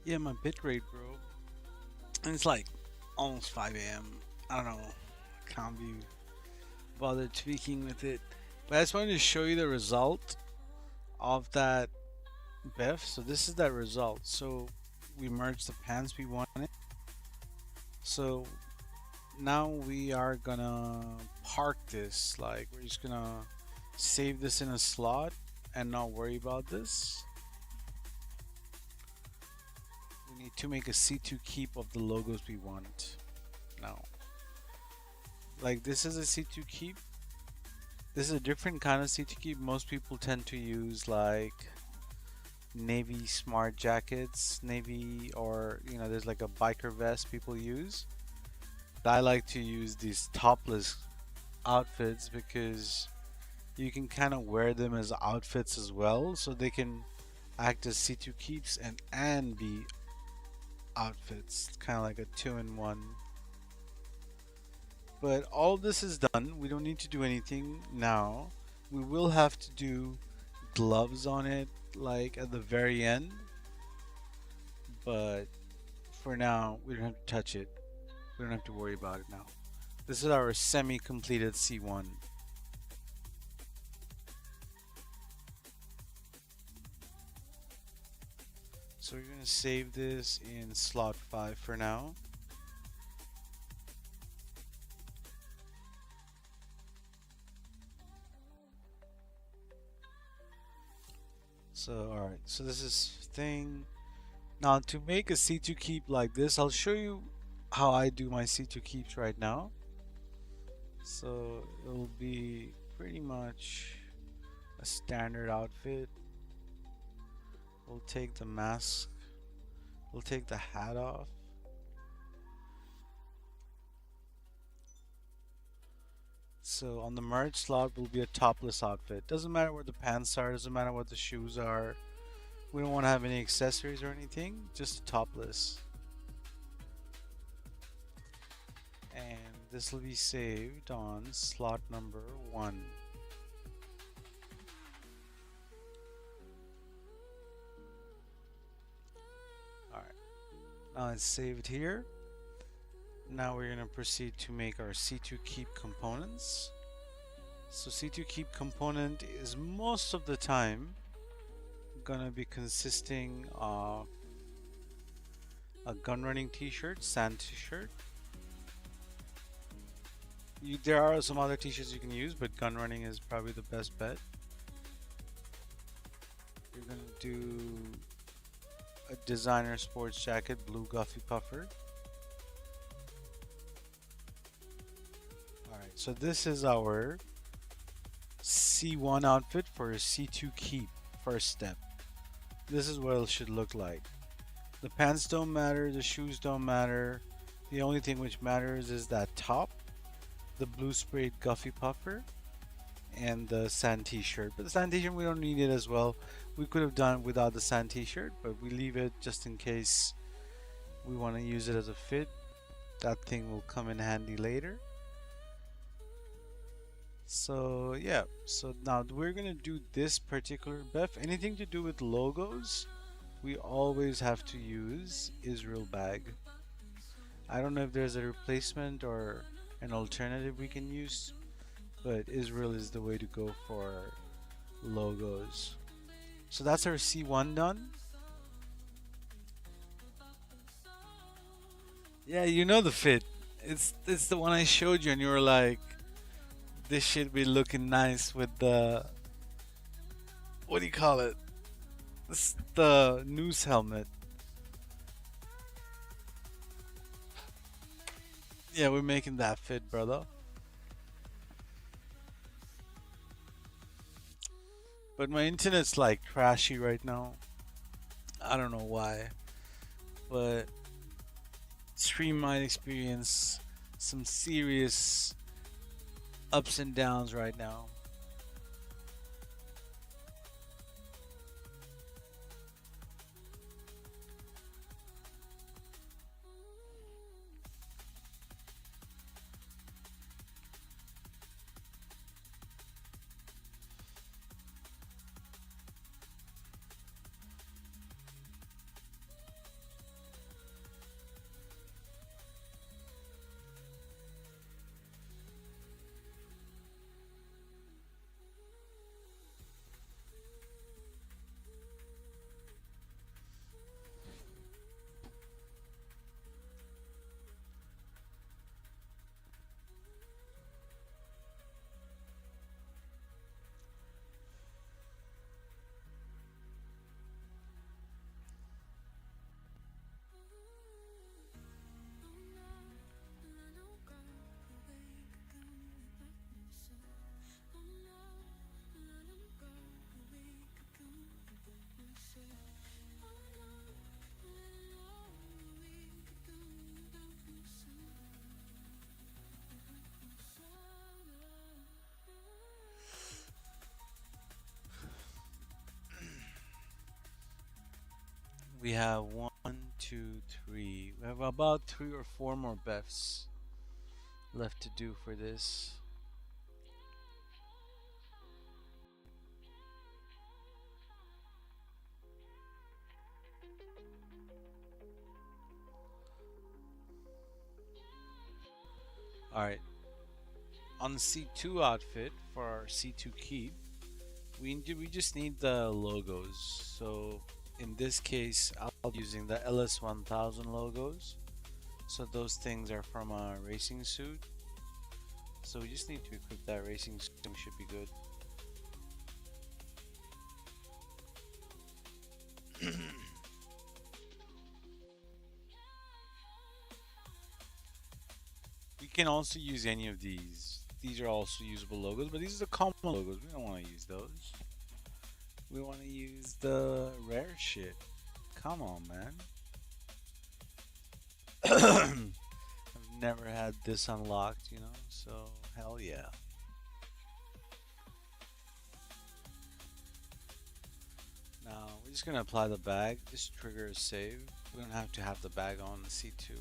Yeah, my bitrate, bro. And it's like almost 5 a.m. I don't know. Can't be bothered tweaking with it. But I just wanted to show you the result of that BEFF. So this is that result. So we merged the pans we wanted. So now we are gonna park this. Like we're just gonna save this in a slot and not worry about this. We need to make a C2 keep of the logos we want now. Like this is a C2 keep. This is a different kind of C2 keep. Most people tend to use like navy smart jackets, navy, or there's like a biker vest people use. But I like to use these topless outfits because you can kind of wear them as outfits as well, so they can act as C2 keeps and be outfits, kind of like a two-in-one. But all this is done. We don't need to do anything now. We will have to do gloves on it, like at the very end. But for now, we don't have to touch it. We don't have to worry about it now. This is our semi-completed C1. So we're going to save this in slot 5 for now. So alright, so this is thing. Now to make a C2 keep like this, I'll show you how I do my C2 keeps right now. So it'll be pretty much a standard outfit. We'll take the mask, we'll take the hat off. So on the merge slot will be a topless outfit. Doesn't matter what the pants are, doesn't matter what the shoes are. We don't want to have any accessories or anything, just topless. And this will be saved on slot number 1. Alright, now it's saved here. Now we're going to proceed to make our C2 keep components. So C2 keep component is most of the time gonna be consisting of a gun running t-shirt, sand t-shirt. There are some other t-shirts you can use, but gun running is probably the best bet. You're gonna do a designer sports jacket, blue Guffy puffer. Alright, so this is our C1 outfit for a C2 keep, first step. This is what it should look like. The pants don't matter, the shoes don't matter. The only thing which matters is that top, the blue sprayed Guffy puffer, and the sand t-shirt. But the sand t-shirt, we don't need it as well. We could have done without the sand t-shirt, but we leave it just in case we want to use it as a fit. That thing will come in handy later. So yeah, so now we're gonna do this particular BEFF. Anything to do with logos, we always have to use Israel bag. I don't know if there's a replacement or an alternative we can use, but Israel is the way to go for logos. So that's our C1 done. Yeah, you know the fit. It's the one I showed you and you were like, this should be looking nice with the, what do you call it? This, the news helmet. Yeah, we're making that fit, brother. But my internet's like trashy right now. I don't know why. But stream might experience some serious ups and downs right now. We have one, two, three. We have about 3 or 4 more BEFs left to do for this. Alright, on the C2 outfit for our C2 keep, we just need the logos. So in this case, I'll be using the LS1000 logos. So those things are from a racing suit. So we just need to equip that racing suit. We should be good. We can also use any of these. These are also usable logos, but these are the common logos. We don't want to use those. We want to use the rare shit. Come on, man. I've never had this unlocked, you know, so hell yeah. Now, we're just gonna apply the bag. This trigger is save. We don't have to have the bag on the C2.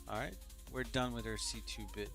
Alright, we're done with our C2 bit.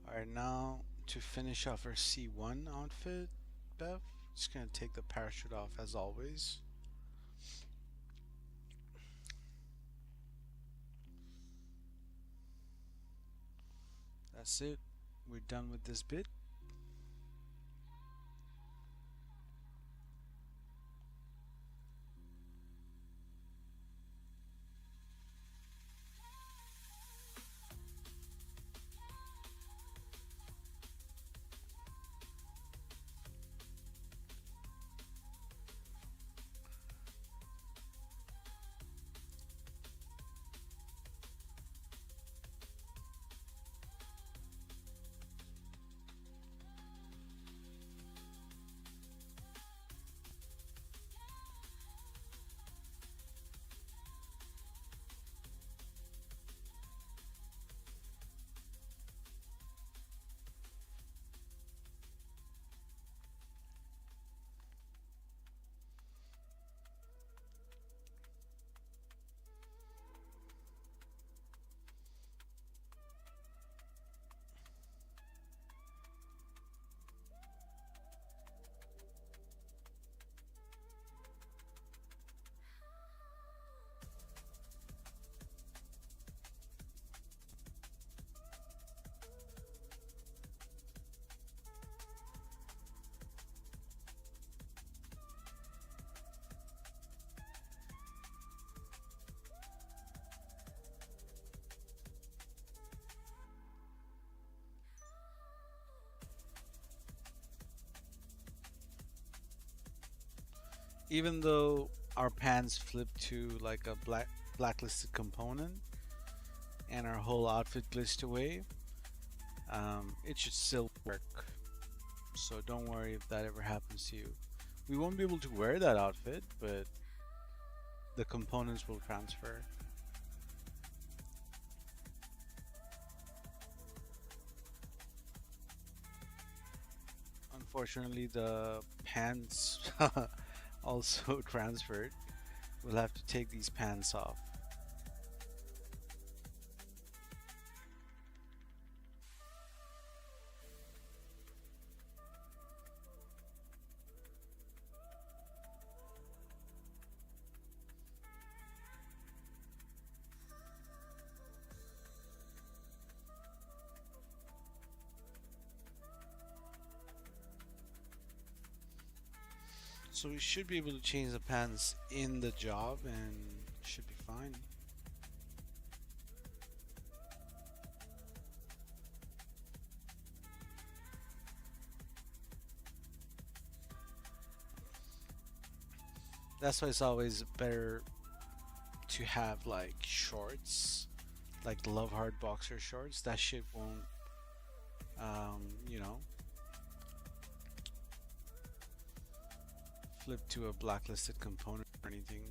Alright, now to finish off our C1 outfit, Bev, just gonna take the parachute off as always. That's it. We're done with this bit. Even though our pants flip to like a blacklisted component and our whole outfit glitched away, it should still work. So don't worry if that ever happens to you. We won't be able to wear that outfit, but the components will transfer. Unfortunately, the pants also transferred. We'll have to take these pants off. So we should be able to change the pants in the job and should be fine. That's why it's always better to have like shorts, like the Love Hard boxer shorts. That shit won't, you know, flip to a blacklisted component or anything.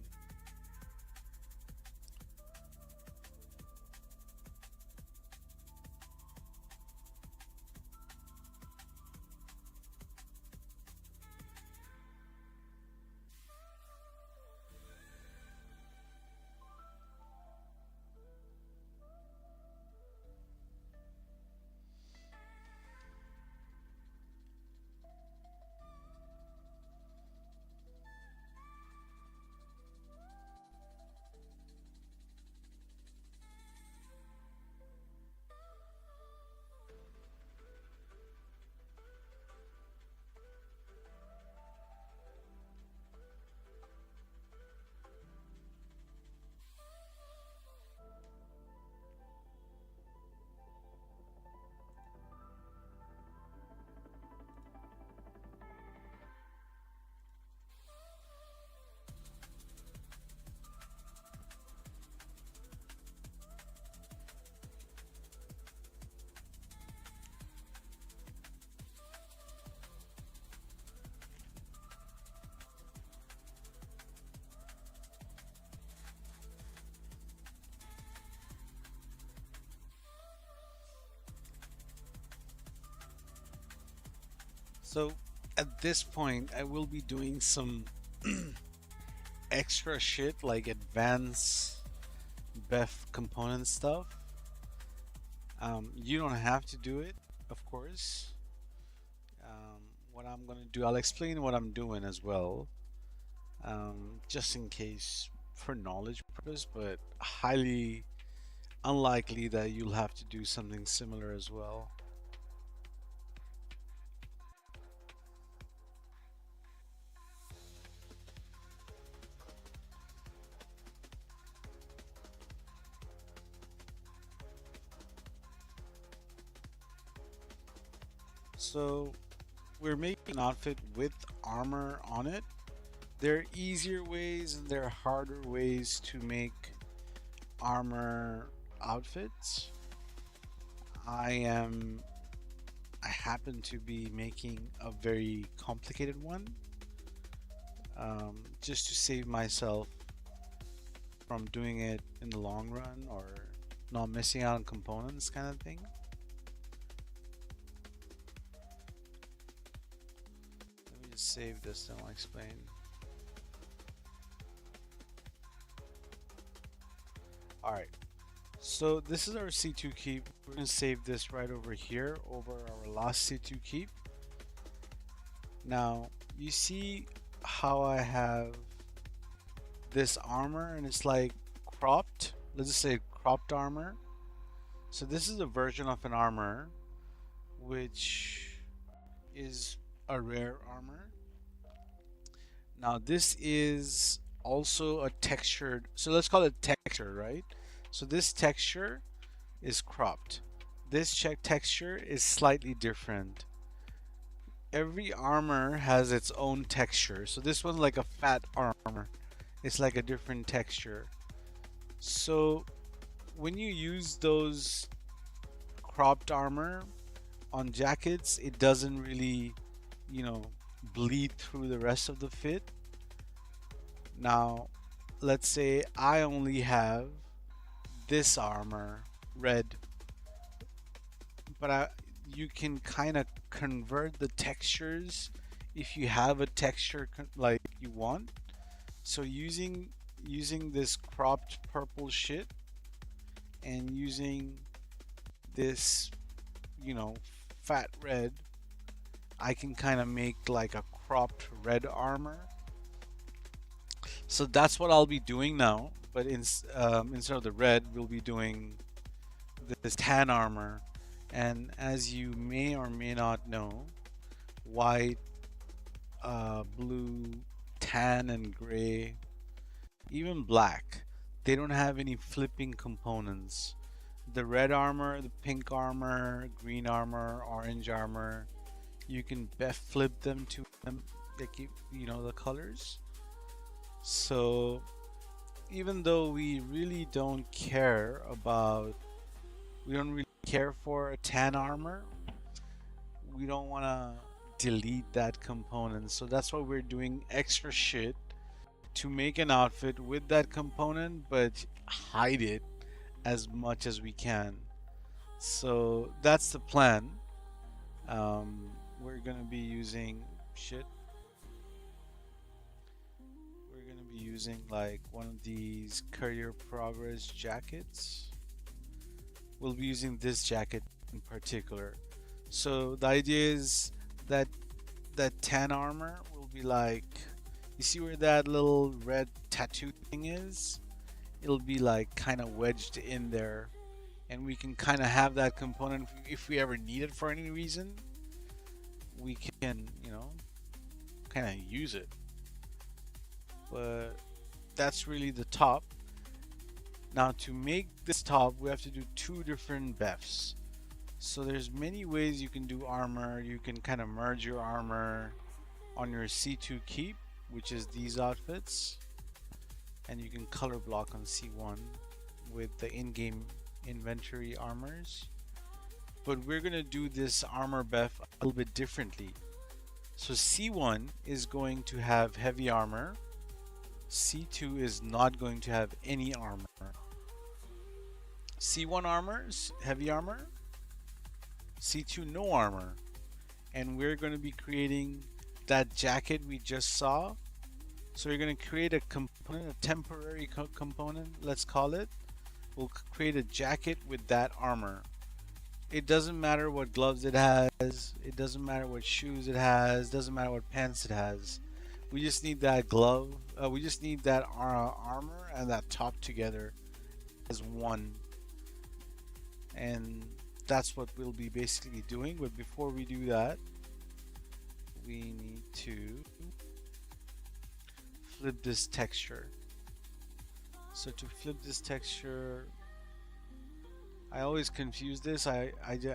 So at this point, I will be doing some extra shit like advanced BEFF component stuff. You don't have to do it, of course. What I'm gonna do, I'll explain what I'm doing as well, just in case for knowledge purpose, but highly unlikely that you'll have to do something similar as well. So we're making an outfit with armor on it. There are easier ways and there are harder ways to make armor outfits. I am I happen to be making a very complicated one, just to save myself from doing it in the long run or not missing out on components kind of thing. Let me just save this and I'll explain. Alright, so this is our C2 keep. We're going to save this right over here over our last C2 keep. Now, you see how I have this armor and it's like cropped? Let's just say cropped armor. So this is a version of an armor which is a rare armor. Now this is also a textured, so let's call it texture, right? So this texture is cropped. This texture is slightly different. Every armor has its own texture. So this one's like a fat armor. It's like a different texture. So when you use those cropped armor on jackets, it doesn't really you know, bleed through the rest of the fit. Now, let's say I only have this armor red, but you can kind of convert the textures if you have a texture like you want. So using this cropped purple shit and using this, you know, fat red, I can kind of make like a cropped red armor. So that's what I'll be doing now. But instead of the red, we'll be doing this tan armor. And as you may or may not know, white, blue, tan, and gray, even black, they don't have any flipping components. The red armor, the pink armor, green armor, orange armor, you can BEFF flip them to them. They keep, you know, the colors. So even though we really don't care about, we don't really care for a tan armor, we don't want to delete that component. So that's why we're doing extra shit to make an outfit with that component, but hide it as much as we can. So that's the plan. We're gonna be using shit. We're gonna be using like one of these career progress jackets. We'll be using this jacket in particular. So the idea is that that tan armor will be like, you see where that little red tattoo thing is? It'll be like kind of wedged in there, and we can kind of have that component if we ever need it for any reason. We can, you know, kind of use it. But that's really the top. Now to make this top, we have to do two different BEFFs. So there's many ways you can do armor. You can kind of merge your armor on your C2 keep, which is these outfits, and you can color block on C1 with the in-game inventory armors. But we're gonna do this armor BEFF a little bit differently. So C1 is going to have heavy armor. C2 is not going to have any armor. C1 armors, heavy armor. C2 no armor. And we're going to be creating that jacket we just saw. So we're going to create a component, a temporary component, let's call it. We'll create a jacket with that armor. It doesn't matter what gloves it has, it doesn't matter what shoes it has, doesn't matter what pants it has. We just need that glove, we just need that armor and that top together as one. And that's what we'll be basically doing. But before we do that, we need to flip this texture. So to flip this texture, I always confuse this. I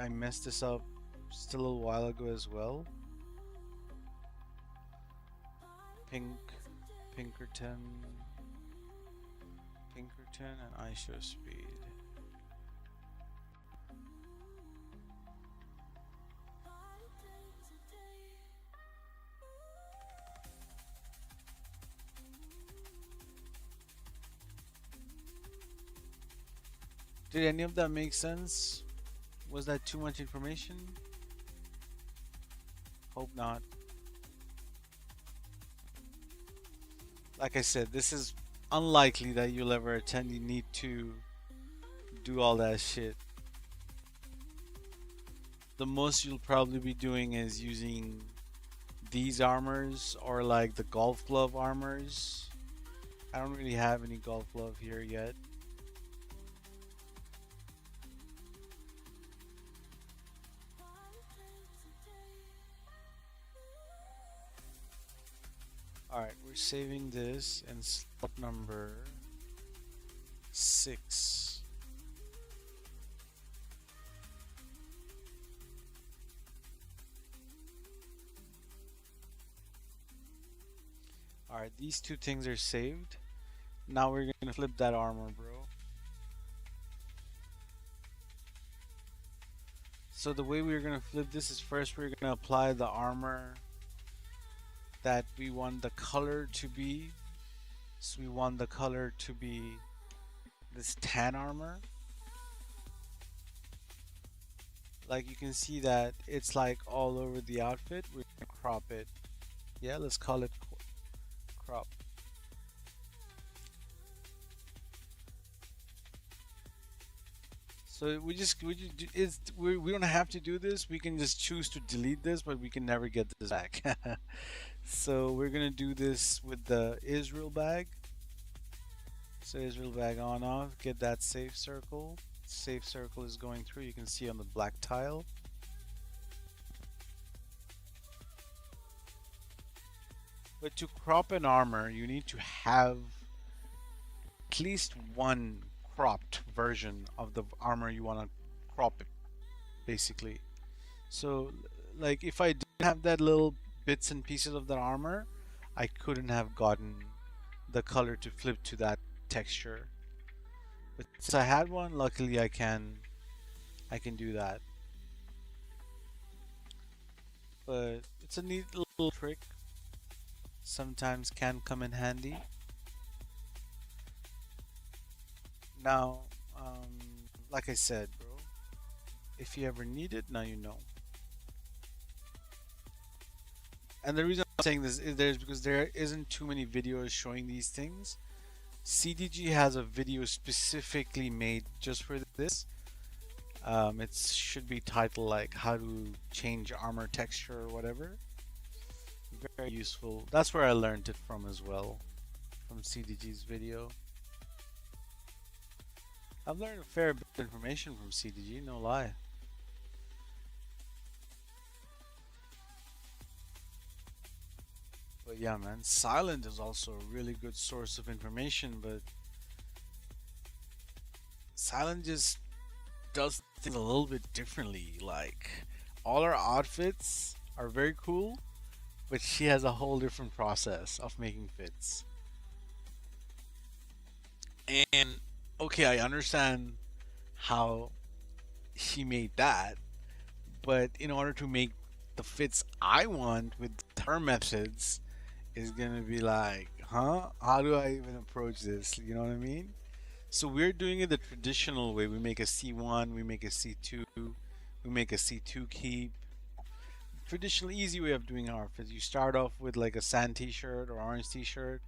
messed this up just a little while ago as well. Pinkerton, and ISO speed. Did any of that make sense? Was that too much information? Hope not. Like I said, this is unlikely that you'll ever attend. You need to do all that shit. The most you'll probably be doing is using these armors or like the golf glove armors. I don't really have any golf glove here yet. Alright, we're saving this in slot number 6. Alright, these two things are saved. Now we're gonna flip that armor, bro. So the way we're gonna flip this is first we're gonna apply the armor that we want the color to be. So we want the color to be this tan armor. Like you can see that it's like all over the outfit. We're gonna crop it. Yeah, let's call it crop. So we don't have to do this. We can just choose to delete this, but we can never get this back. So we're gonna do this with the Israel bag. So Israel bag on off. Get that safe circle. Safe circle is going through. You can see on the black tile. But to crop an armor, you need to have at least one cropped version of the armor you want to crop it, basically. So, like, if I didn't have that little bits and pieces of that armor, I couldn't have gotten the color to flip to that texture. But since I had one, luckily I can do that. But it's a neat little trick. Sometimes can come in handy. Now, like I said, bro, if you ever need it, now you know. And the reason I'm saying this is because there isn't too many videos showing these things. CDG has a video specifically made just for this. It should be titled like how to change armor texture or whatever. Very useful. That's where I learned it from as well, from CDG's video. I've learned a fair bit of information from CDG, no lie. But yeah, man, Silent is also a really good source of information, but Silent just does things a little bit differently. Like, all her outfits are very cool, but she has a whole different process of making fits. And okay, I understand how she made that, but in order to make the fits I want with her methods, is gonna be like, huh? How do I even approach this? You know what I mean? So we're doing it the traditional way. We make a C1, we make a C2, we make a C2 keep. Traditional easy way of doing our outfits. You start off with like a sand t-shirt or orange t-shirt,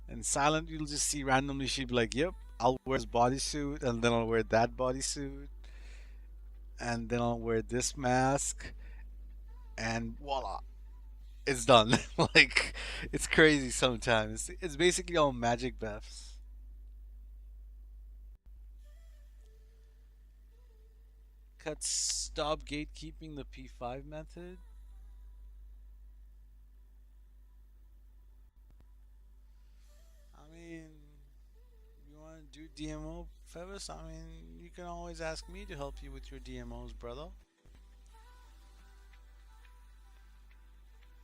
and Silent you'll just see randomly she'd be like, yep, I'll wear this bodysuit, and then I'll wear that bodysuit, and then I'll wear this mask, and voila, it's done. Like, it's crazy sometimes. It's basically all magic buffs. Cut stop gatekeeping the P5 method. I mean, you want to do DMO, Fevis? I mean, you can always ask me to help you with your DMOs, brother.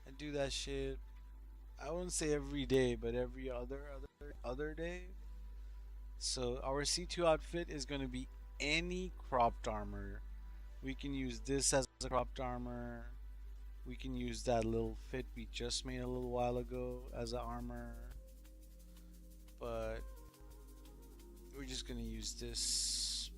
I do that shit. I wouldn't say every day, but every other day. So our C2 outfit is going to be any cropped armor. We can use this as a cropped armor. We can use that little fit we just made a little while ago as an armor. But we're just going to use this.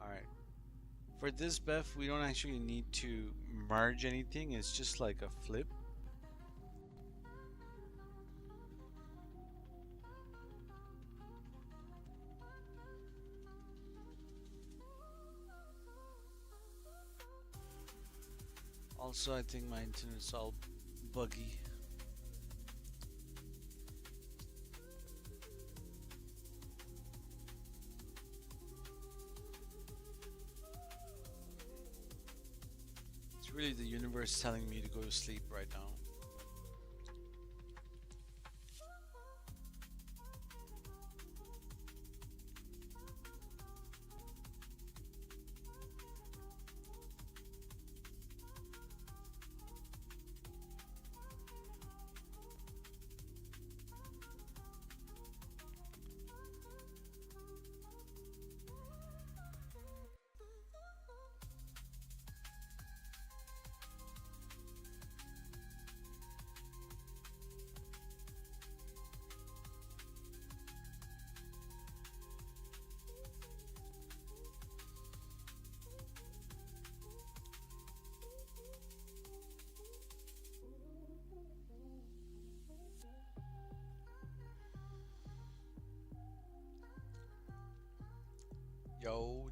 Alright. For this BEFF, we don't actually need to merge anything. It's just like a flip. Also, I think my internet's all buggy. It's really the universe telling me to go to sleep right now.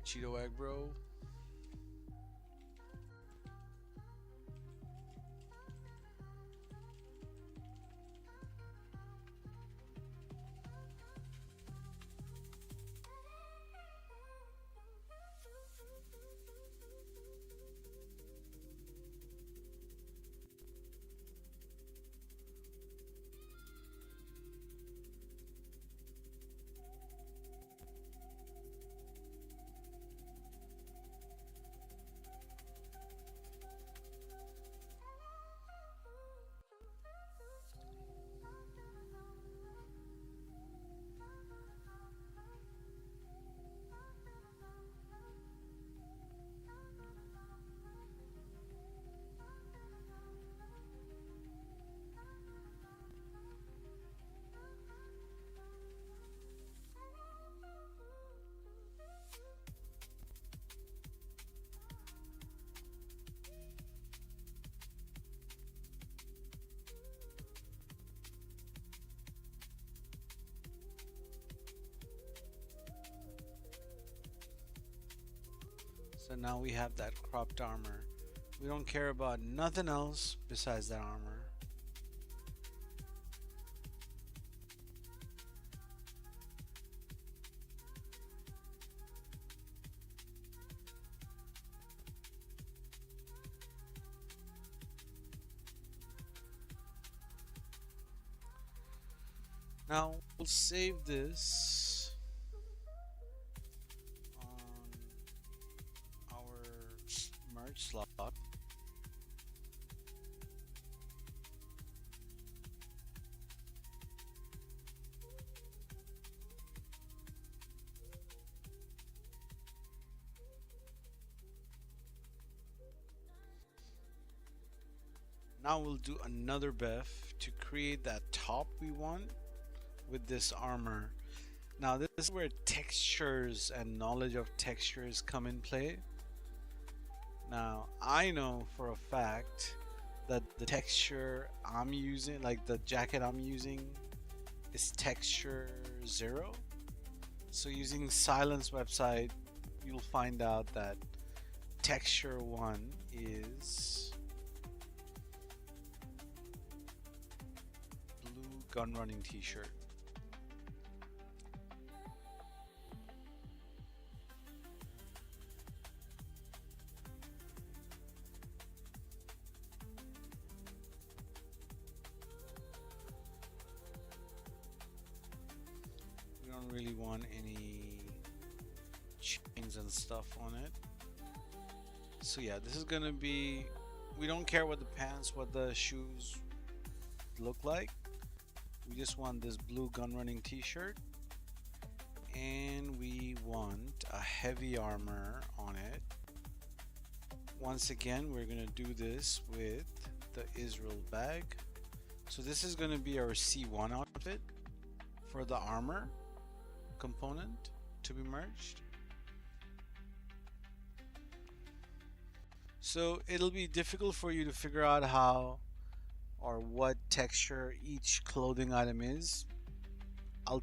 Cheeto egg, bro. So now we have that cropped armor. We don't care about nothing else besides that armor. Now we'll save this on our merge slot. Now we'll do another BEFF to create that top we want with this armor. Now this is where textures and knowledge of textures come in play. Now I know for a fact that the texture I'm using, like the jacket I'm using, is texture 0. So using Silence website, you'll find out that texture 1 is blue gun running t-shirt. We don't really want any chains and stuff on it. So yeah, this is gonna be, we don't care what the pants, what the shoes look like. We just want this blue gun running t-shirt, and we want a heavy armor on it. Once again, we're gonna do this with the Israel bag. So this is gonna be our C1 outfit for the armor component to be merged. So it'll be difficult for you to figure out how or what texture each clothing item is. I'll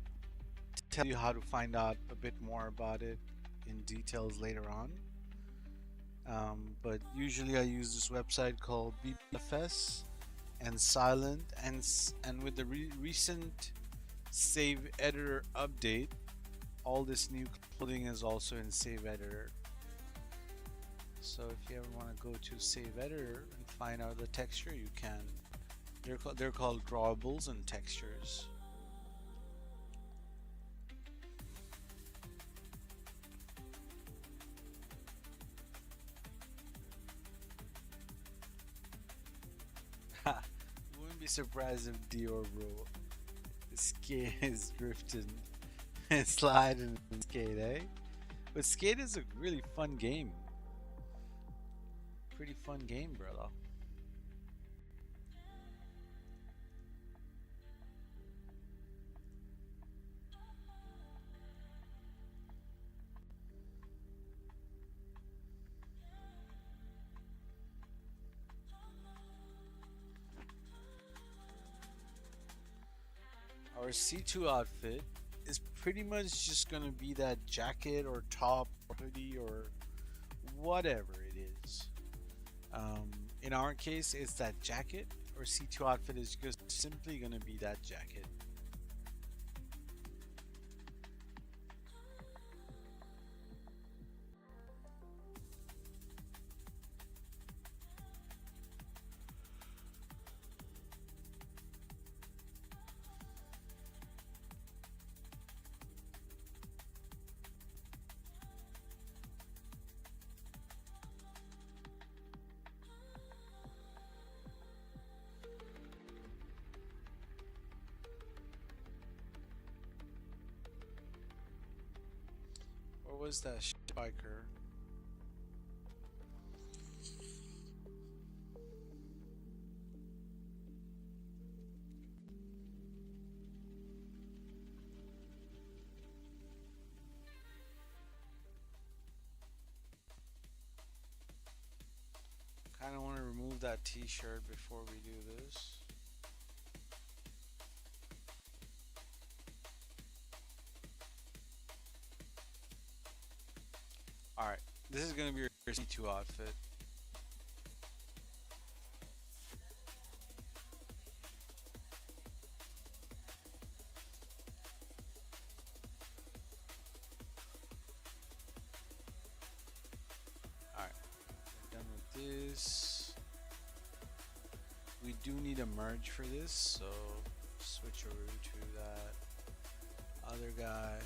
tell you how to find out a bit more about it in details later on. But usually I use this website called BEFF and Silent, and with the recent Save Editor update, all this new clothing is also in Save Editor. So if you ever want to go to Save Editor and find out the texture, you can. They're called drawables and textures. Wouldn't be surprised if Dior, bro. Skate is drifting and sliding in Skate, eh? But Skate is a really fun game. Pretty fun game, brother. Our C2 outfit is pretty much just gonna be that jacket or top or hoodie or whatever it is. Um, in our case, it's that jacket, or C2 outfit is just simply going to be that jacket. What was that biker? Kind of want to remove that t-shirt before we do this. Alright, this is going to be your C2 outfit. Alright, done with this. We do need a merge for this, so switcheroo to that other guy.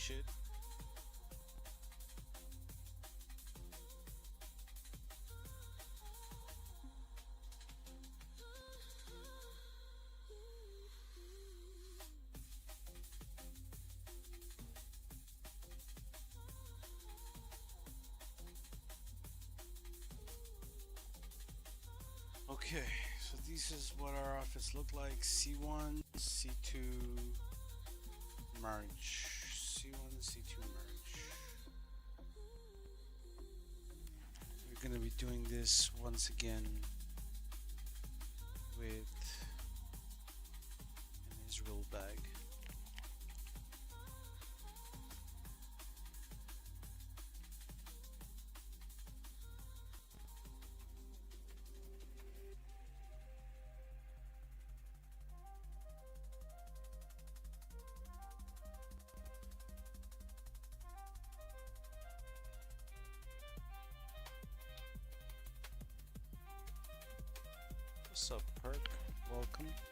shit. Okay, so this is what our office look like. C1, C2 merge. C1, C2 merge. We're gonna be doing this once again with an Israel bag. What's up, Perk? Welcome.